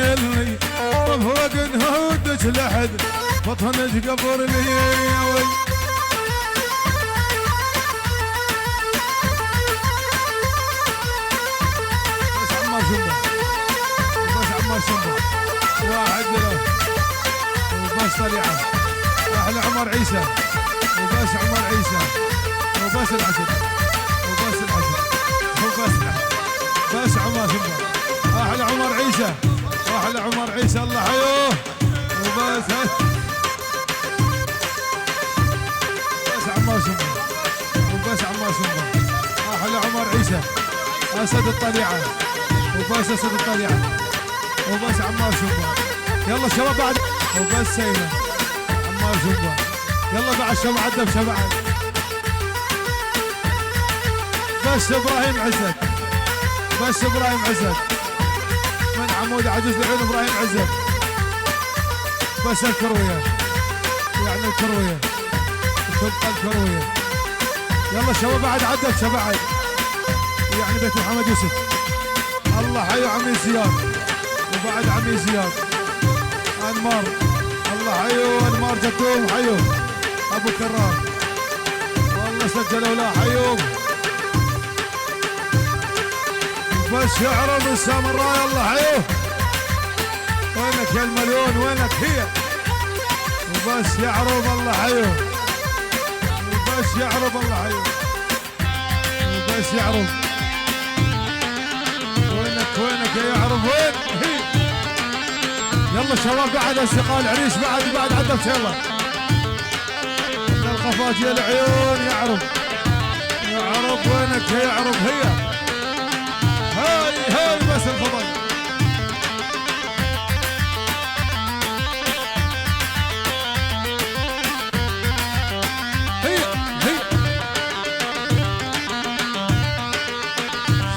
سهلني وفوق نهودك لحد بطنك قبر لي يا ولد. بس عمار شنبه وبس عمار شنبه واحد له وبس طليعه احلى عمر عيسى وبس عمر عيسى وبس العسل وبس العسل وبس العسل بس عمر شنبه احلى عمر عيسى واحلى عمر عيسى الله حيوه وبس بس عمار شنبه وبس عمار شنبه احلى عمر عيسى اسد الطليعه وبس اسد الطليعه وبس عمار شنبه. يلا شباب بعد وبس سيمه عمار شنبه. يلا بعد شباب عدى بشبعه بس ابراهيم عزت بس ابراهيم عزت من عمود عجوز العيون ابراهيم عزت بس الكرويه يعني الكرويه تبقى الكرويه. يلا شباب بعد عدى بشبعه يعني بيت محمد يوسف الله حيو عمي زياد وبعد عمي زياد انمار الله حيو انمار جدوم حيو ابو كرار والله سجلوا لا حيو بس يعرض السامراء الله حيو وينك يا المليون وينك هي وبس يعرض الله حيو وبس يعرض الله حيو وبس يعرض وينك يا يعرف وين هي. يلا شباب بعد اصدقاء العريس بعد عدت يلا القفات يا العيون يعرف وينك يا يعرف هي هاي بس الخبر هي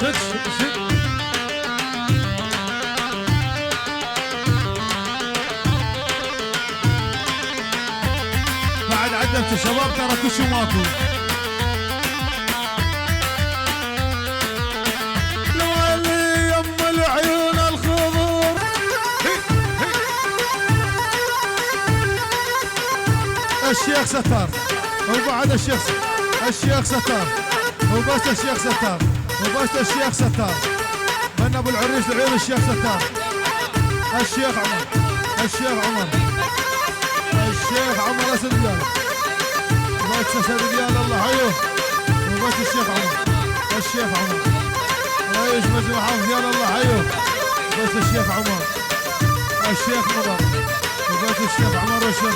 شد بعد عدت الشباب ترى كل شيء ماكو الشيخ ستار وبعد الشيخ ستار وبس الشيخ ستار وبس الشيخ ستار من ابو العريس العيون الشيخ ستار الشيخ عمر اسد ريال وبس اسد ريال الله حيوه وبس الشيخ عمر رئيس مجمع حافظ ريال الله حيوه وبس الشيخ عمر الشيخ مضر وبس الشيخ عمر والشيخ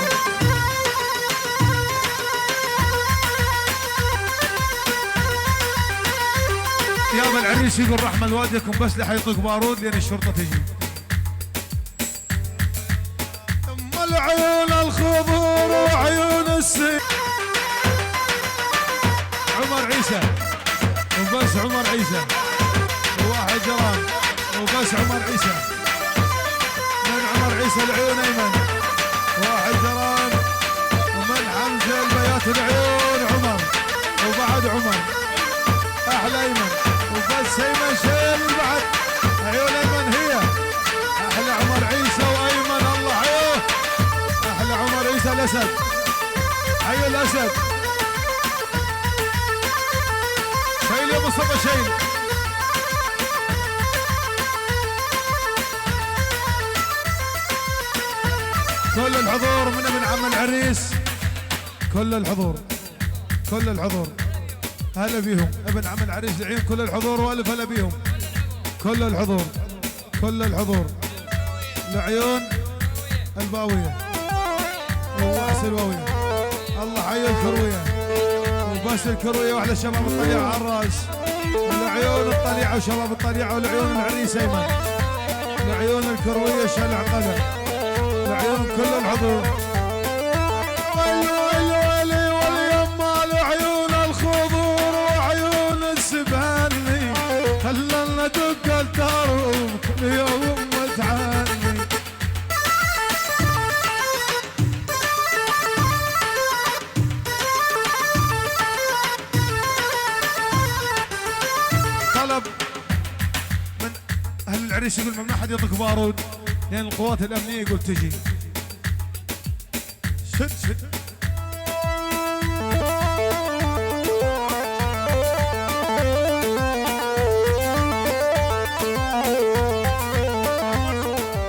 يابا العريس يقول رحمة لوالدكم بس لح يطق بارود لين الشرطة تجي. ام العيون الخضور وعيون السي عمر عيسى وبس عمر عيسى وواحد جرام وبس عمر عيسى من عمر عيسى العيون ايمن واحد جرام ومن حمزة البيات العيون عمر وبعد عمر احلى ايمن وبس ايمن شيل بعد عيون ايمن هي احلى عمر عيسى وايمن الله حيوه احلى عمر عيسى الاسد حي الاسد شيل يا مصطفى شيل كل الحضور من ابن عم العريس كل الحضور هلا بيهم ابن عم العريس العين كل الحضور والف هلا بيهم كل الحضور العيون الباويه والراس الواويه الله حي الكرويه وبس الكرويه واحلى شباب الطليعه على الراس العيون الطليعه وشباب الطليعه والعيون العريس ايمن العيون الكرويه شلع قلم العيون كل الحضور خلنا ندق الدار كل يوم وتعني طلب من اهل العريس يقول ممنوع حد يطق بارود لان القوات الامنيه يقول تجي. شد شد.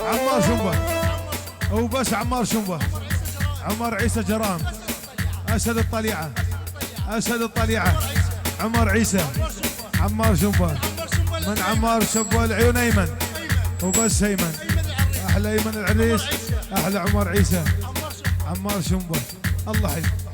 عمار شنبه هو بس عمار شنبه. عمر عيسى جرام. اسد الطليعه. اسد الطليعه. عمر عيسى. عمار شنبه. من عمار شنبه العيون ايمن. وبس ايمن. احلى ايمن العريس. احلى عمر عيسى. عمار شنبه. الله حي.